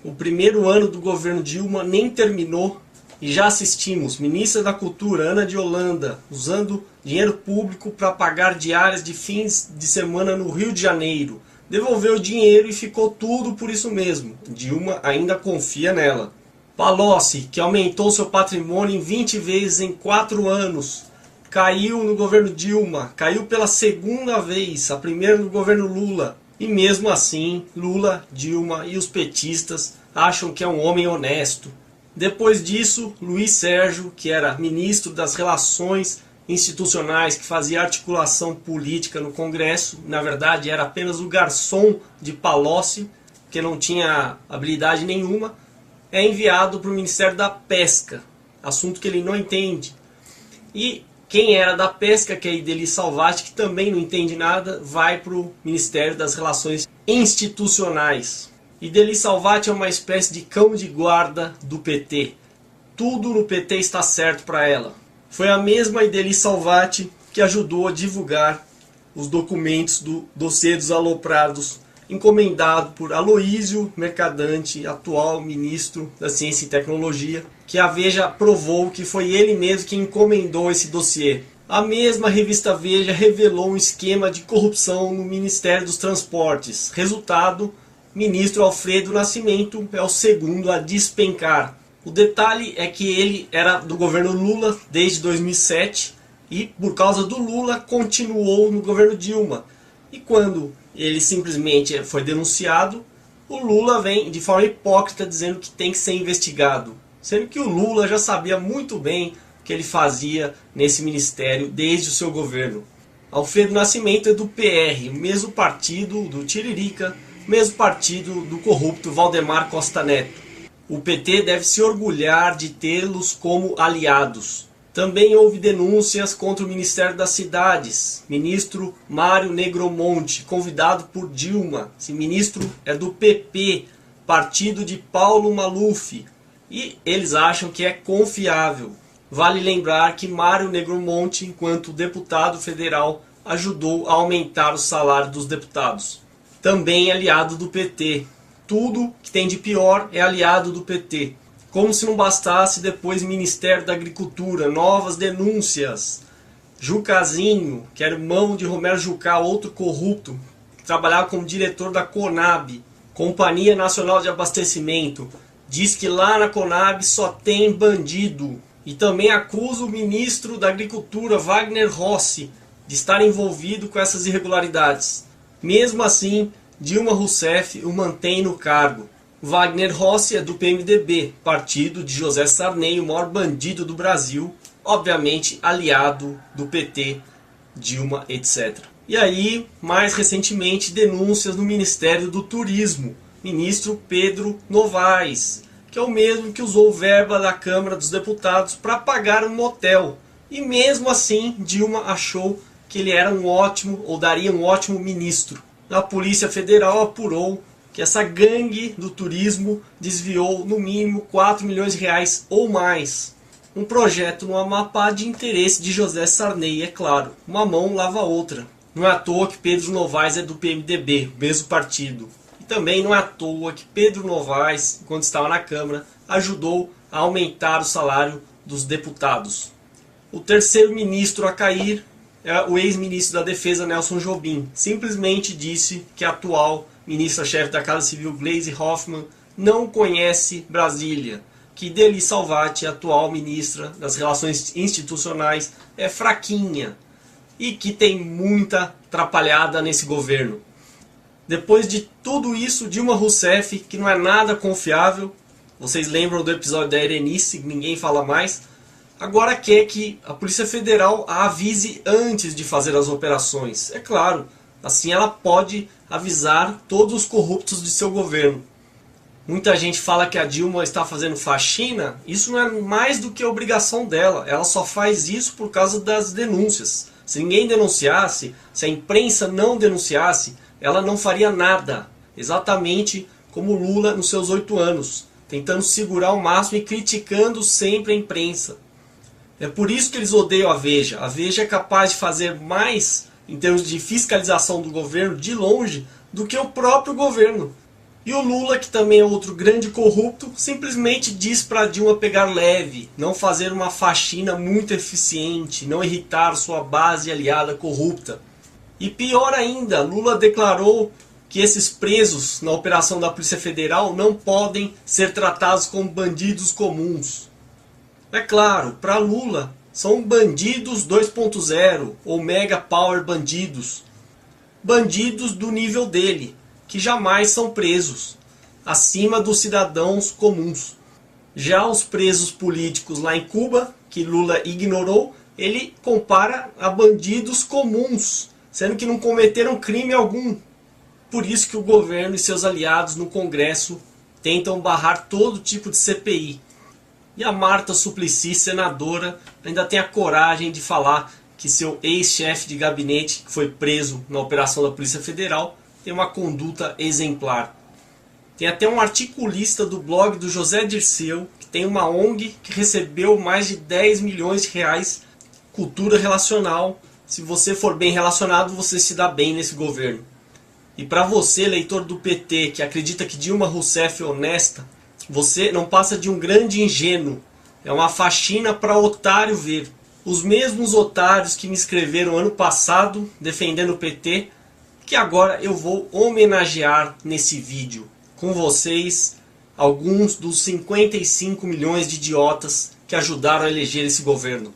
O primeiro ano do governo Dilma nem terminou e já assistimos ministra da Cultura, Ana de Holanda, usando dinheiro público para pagar diárias de fins de semana no Rio de Janeiro. Devolveu o dinheiro e ficou tudo por isso mesmo. Dilma ainda confia nela. Palocci, que aumentou seu patrimônio em 20 vezes em 4 anos, caiu no governo Dilma, caiu pela segunda vez, a primeira no governo Lula. E mesmo assim, Lula, Dilma e os petistas acham que é um homem honesto. Depois disso, Luiz Sérgio, que era ministro das Relações Institucionais, que fazia articulação política no Congresso, na verdade era apenas o garçom de Palocci, que não tinha habilidade nenhuma, é enviado para o Ministério da Pesca, assunto que ele não entende. E quem era da pesca, que é Ideli Salvati, que também não entende nada, vai para o Ministério das Relações Institucionais. Ideli Salvati é uma espécie de cão de guarda do PT. Tudo no PT está certo para ela. Foi a mesma Ideli Salvati que ajudou a divulgar os documentos do dossiê dos aloprados, encomendado por Aloísio Mercadante, atual ministro da Ciência e Tecnologia, que a Veja provou que foi ele mesmo que encomendou esse dossiê. A mesma revista Veja revelou um esquema de corrupção no Ministério dos Transportes. Resultado, ministro Alfredo Nascimento é o segundo a despencar. O detalhe é que ele era do governo Lula desde 2007 e, por causa do Lula, continuou no governo Dilma. E quando ele simplesmente foi denunciado, o Lula vem de forma hipócrita dizendo que tem que ser investigado. Sendo que o Lula já sabia muito bem o que ele fazia nesse ministério desde o seu governo. Alfredo Nascimento é do PR, o mesmo partido do Tiririca, o mesmo partido do corrupto Valdemar Costa Neto. O PT deve se orgulhar de tê-los como aliados. Também houve denúncias contra o Ministério das Cidades. Ministro Mário Negromonte, convidado por Dilma. Esse ministro é do PP, partido de Paulo Maluf. E eles acham que é confiável. Vale lembrar que Mário Negromonte, enquanto deputado federal, ajudou a aumentar o salário dos deputados. Também aliado do PT. Tudo que tem de pior é aliado do PT. Como se não bastasse, depois Ministério da Agricultura, novas denúncias. Jucazinho, que era irmão de Romero Jucá, outro corrupto, que trabalhava como diretor da Conab, Companhia Nacional de Abastecimento, diz que lá na Conab só tem bandido. E também acusa o ministro da Agricultura, Wagner Rossi, de estar envolvido com essas irregularidades. Mesmo assim, Dilma Rousseff o mantém no cargo. Wagner Rossi é do PMDB, partido de José Sarney, o maior bandido do Brasil, obviamente aliado do PT, Dilma, etc. E aí, mais recentemente, denúncias no Ministério do Turismo, ministro Pedro Novaes, que é o mesmo que usou verba da Câmara dos Deputados para pagar um motel. E mesmo assim, Dilma achou que ele era um ótimo, ou daria um ótimo ministro. A Polícia Federal apurou que essa gangue do turismo desviou no mínimo 4 milhões de reais ou mais. Um projeto no Amapá de interesse de José Sarney, é claro. Uma mão lava a outra. Não é à toa que Pedro Novaes é do PMDB, o mesmo partido. E também não é à toa que Pedro Novaes, quando estava na Câmara, ajudou a aumentar o salário dos deputados. O terceiro ministro a cair é o ex-ministro da Defesa, Nelson Jobim. Simplesmente disse que a atual ministra-chefe da Casa Civil, Gleisi Hoffmann, não conhece Brasília, que Ideli Salvati, atual ministra das Relações Institucionais, é fraquinha e que tem muita atrapalhada nesse governo. Depois de tudo isso, Dilma Rousseff, que não é nada confiável, vocês lembram do episódio da Erenice, que ninguém fala mais, agora quer que a Polícia Federal a avise antes de fazer as operações. É claro, assim ela pode avisar todos os corruptos de seu governo. Muita gente fala que a Dilma está fazendo faxina. Isso não é mais do que obrigação dela. Ela só faz isso por causa das denúncias. Se ninguém denunciasse, se a imprensa não denunciasse, ela não faria nada. Exatamente como Lula nos seus 8 anos, tentando segurar o máximo e criticando sempre a imprensa. É por isso que eles odeiam a Veja. A Veja é capaz de fazer mais em termos de fiscalização do governo de longe do que o próprio governo. E o Lula, que também é outro grande corrupto, simplesmente diz para Dilma pegar leve, não fazer uma faxina muito eficiente, não irritar sua base aliada corrupta. E pior ainda, Lula declarou que esses presos na operação da Polícia Federal não podem ser tratados como bandidos comuns. É claro, para Lula são bandidos 2.0 ou mega power bandidos. Bandidos do nível dele, que jamais são presos, acima dos cidadãos comuns. Já os presos políticos lá em Cuba, que Lula ignorou, ele compara a bandidos comuns, sendo que não cometeram crime algum. Por isso que o governo e seus aliados no Congresso tentam barrar todo tipo de CPI. E a Marta Suplicy, senadora, ainda tem a coragem de falar que seu ex-chefe de gabinete, que foi preso na operação da Polícia Federal, tem uma conduta exemplar. Tem até um articulista do blog do José Dirceu, que tem uma ONG que recebeu mais de 10 milhões de reais, cultura relacional. Se você for bem relacionado, você se dá bem nesse governo. E para você, eleitor do PT, que acredita que Dilma Rousseff é honesta, você não passa de um grande ingênuo. É uma faxina para otário ver. Os mesmos otários que me escreveram ano passado defendendo o PT, que agora eu vou homenagear nesse vídeo. Com vocês, alguns dos 55 milhões de idiotas que ajudaram a eleger esse governo.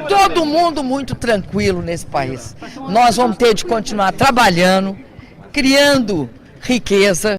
Todo mundo muito tranquilo nesse país. Nós vamos ter de continuar trabalhando, criando riqueza.